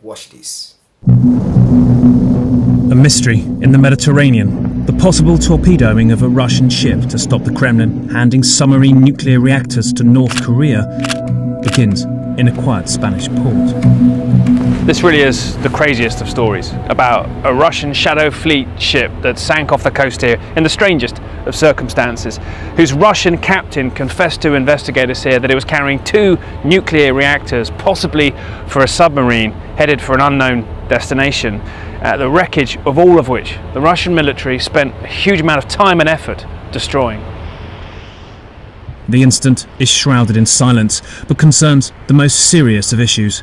Watch this. A mystery in the Mediterranean. The possible torpedoing of a Russian ship to stop the Kremlin handing submarine nuclear reactors to North Korea begins in a quiet Spanish port. This really is the craziest of stories about a Russian shadow fleet ship that sank off the coast here in the strangest of circumstances, whose Russian captain confessed to investigators here that it was carrying 2 nuclear reactors, possibly for a submarine headed for an unknown destination, the wreckage of all of which the Russian military spent a huge amount of time and effort destroying. The incident is shrouded in silence, but concerns the most serious of issues: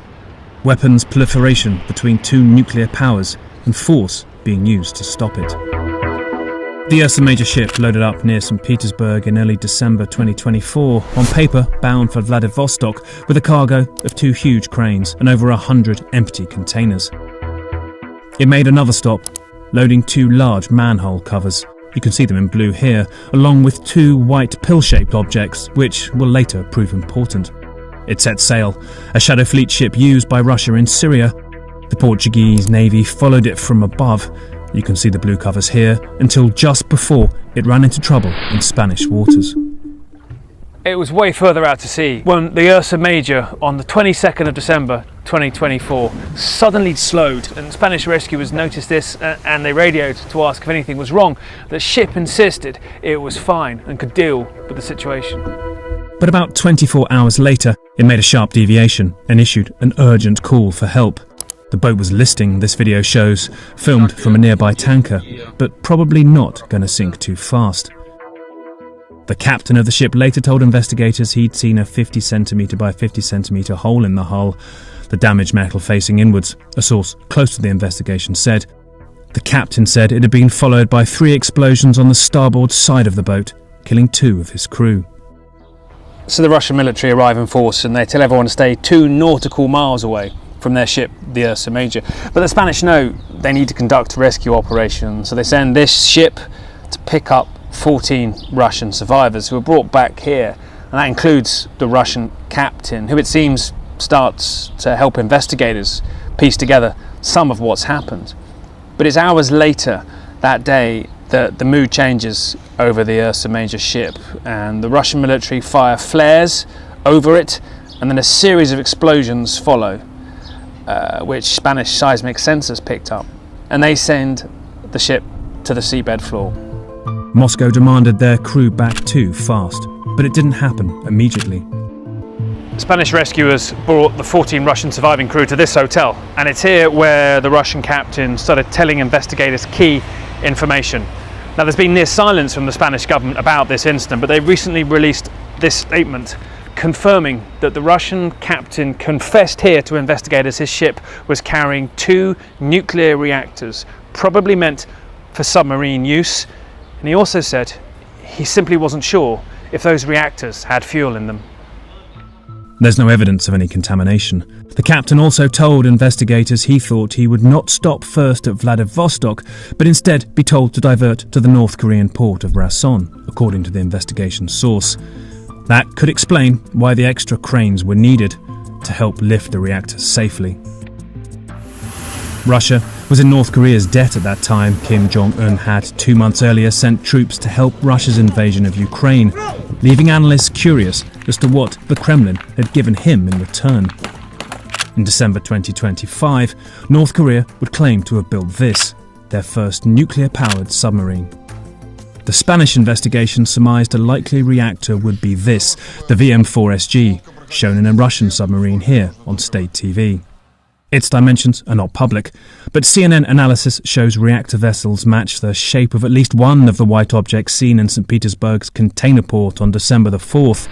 weapons proliferation between 2 nuclear powers and force being used to stop it. The Ursa Major ship loaded up near St. Petersburg in early December 2024, on paper bound for Vladivostok, with a cargo of 2 huge cranes and over 100 empty containers. It made another stop, loading 2 large manhole covers. You can see them in blue here, along with 2 white pill-shaped objects, which will later prove important. It set sail, a shadow fleet ship used by Russia in Syria. The Portuguese Navy followed it from above. You can see the blue covers here, until just before it ran into trouble in Spanish waters. It was way further out to sea when the Ursa Major, on the 22nd of December 2024, suddenly slowed, and Spanish rescuers noticed this and they radioed to ask if anything was wrong. The ship insisted it was fine and could deal with the situation. But about 24 hours later, it made a sharp deviation and issued an urgent call for help. The boat was listing, this video shows, filmed from a nearby tanker, but probably not going to sink too fast. The captain of the ship later told investigators he'd seen a 50 centimetre by 50 centimetre hole in the hull, the damaged metal facing inwards, a source close to the investigation said. The captain said it had been followed by 3 explosions on the starboard side of the boat, killing 2 of his crew. So the Russian military arrive in force and they tell everyone to stay 2 nautical miles away from their ship, the Ursa Major. But the Spanish know they need to conduct rescue operations, so they send this ship to pick up 14 Russian survivors who were brought back here, and that includes the Russian captain, who it seems starts to help investigators piece together some of what's happened. But it's hours later that day that the mood changes over the Ursa Major ship, and the Russian military fire flares over it, and then a series of explosions follow, which Spanish seismic sensors picked up, and they send the ship to the seabed floor. Moscow demanded their crew back too fast, but it didn't happen immediately. Spanish rescuers brought the 14 Russian surviving crew to this hotel, and it's here where the Russian captain started telling investigators key information. Now, there's been near silence from the Spanish government about this incident, but they recently released this statement confirming that the Russian captain confessed here to investigators his ship was carrying 2 nuclear reactors, probably meant for submarine use. And he also said he simply wasn't sure if those reactors had fuel in them. There's no evidence of any contamination. The captain also told investigators he thought he would not stop first at Vladivostok, but instead be told to divert to the North Korean port of Rason, according to the investigation source. That could explain why the extra cranes were needed to help lift the reactors safely. Russia was in North Korea's debt at that time. Kim Jong-un had 2 months earlier sent troops to help Russia's invasion of Ukraine, leaving analysts curious as to what the Kremlin had given him in return. In December 2025, North Korea would claim to have built this, their first nuclear-powered submarine. The Spanish investigation surmised a likely reactor would be this, the VM-4SG, shown in a Russian submarine here on state TV. Its dimensions are not public, but CNN analysis shows reactor vessels match the shape of at least one of the white objects seen in St. Petersburg's container port on December the 4th,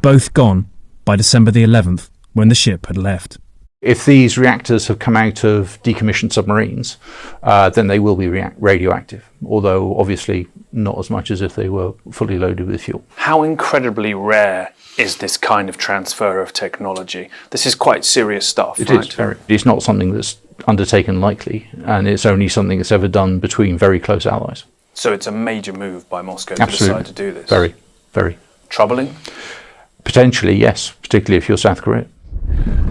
both gone by December the 11th, when the ship had left. If these reactors have come out of decommissioned submarines, then they will be radioactive, although obviously not as much as if they were fully loaded with fuel. How incredibly rare is this kind of transfer of technology? This is quite serious stuff, right? It is very. It's not something that's undertaken lightly, and it's only something that's ever done between very close allies. So it's a major move by Moscow Absolutely. to decide to do this? Very, very. Troubling? Potentially, yes, particularly if you're South Korea.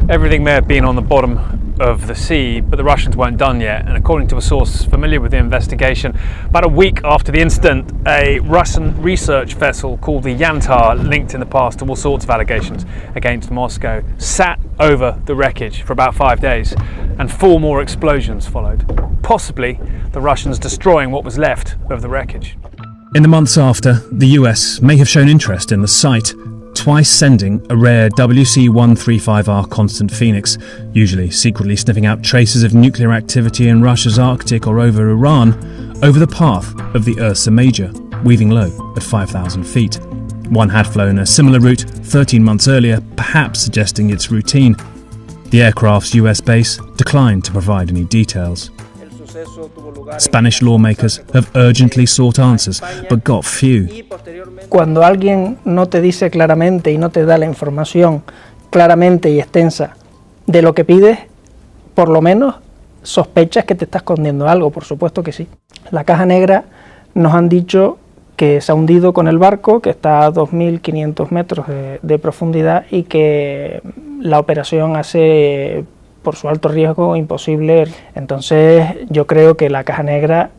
Everything may have been on the bottom of the sea, but the Russians weren't done yet. And according to a source familiar with the investigation, about a week after the incident, a Russian research vessel called the Yantar, linked in the past to all sorts of allegations against Moscow, sat over the wreckage for about 5 days, and 4 more explosions followed, possibly the Russians destroying what was left of the wreckage. In the months after, the US may have shown interest in the site, twice sending a rare WC-135R Constant Phoenix, usually secretly sniffing out traces of nuclear activity in Russia's Arctic or over Iran, over the path of the Ursa Major, weaving low at 5,000 feet. One had flown a similar route 13 months earlier, perhaps suggesting its routine. The aircraft's US base declined to provide any details. Spanish lawmakers have urgently sought answers, but got few. Cuando alguien no te dice claramente y no te da la información claramente y extensa de lo que pides, por lo menos sospechas que te está escondiendo algo, por supuesto que sí. La caja negra nos han dicho que se ha hundido con el barco, que está a 2.500 metros de profundidad y que la operación hace, por su alto riesgo, imposible. Entonces yo creo que la caja negra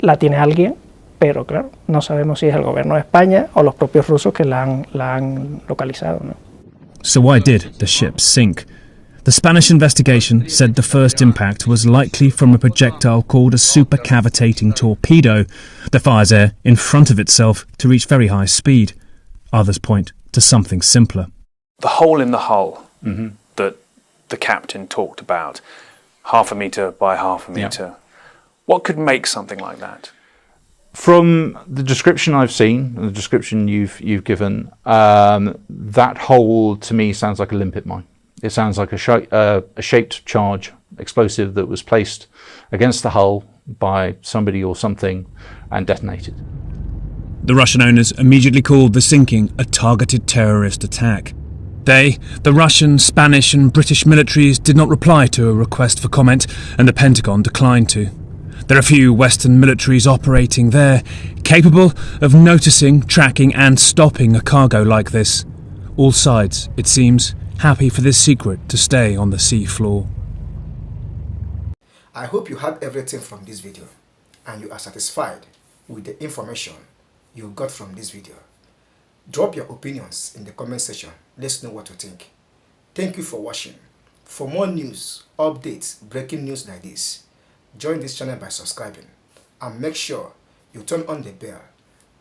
la tiene alguien, pero claro, no sabemos si es el gobierno de España o los propios rusos que la han localizado, ¿no? So why did the ship sink? The Spanish investigation said the first impact was likely from a projectile called a supercavitating torpedo that fires air in front of itself to reach very high speed. Others point to something simpler. The hole in the hull that the captain talked about, 0.5 metre by 0.5 metre. Yeah. What could make something like that? From the description I've seen, and the description you've given, that hole to me sounds like a limpet mine. It sounds like a shaped charge explosive that was placed against the hull by somebody or something and detonated. The Russian owners immediately called the sinking a targeted terrorist attack. They, the Russian, Spanish and British militaries, did not reply to a request for comment, and the Pentagon declined to. There are few Western militaries operating there, capable of noticing, tracking and stopping a cargo like this. All sides, it seems, happy for this secret to stay on the sea floor. I hope you had everything from this video and you are satisfied with the information you got from this video. Drop your opinions in the comment section. Let's know what you think. Thank you for watching. For more news, updates, breaking news like this, join this channel by subscribing and make sure you turn on the bell.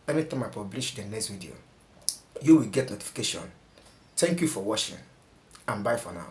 Anytime I publish the next video, you will get notification. Thank you for watching and bye for now.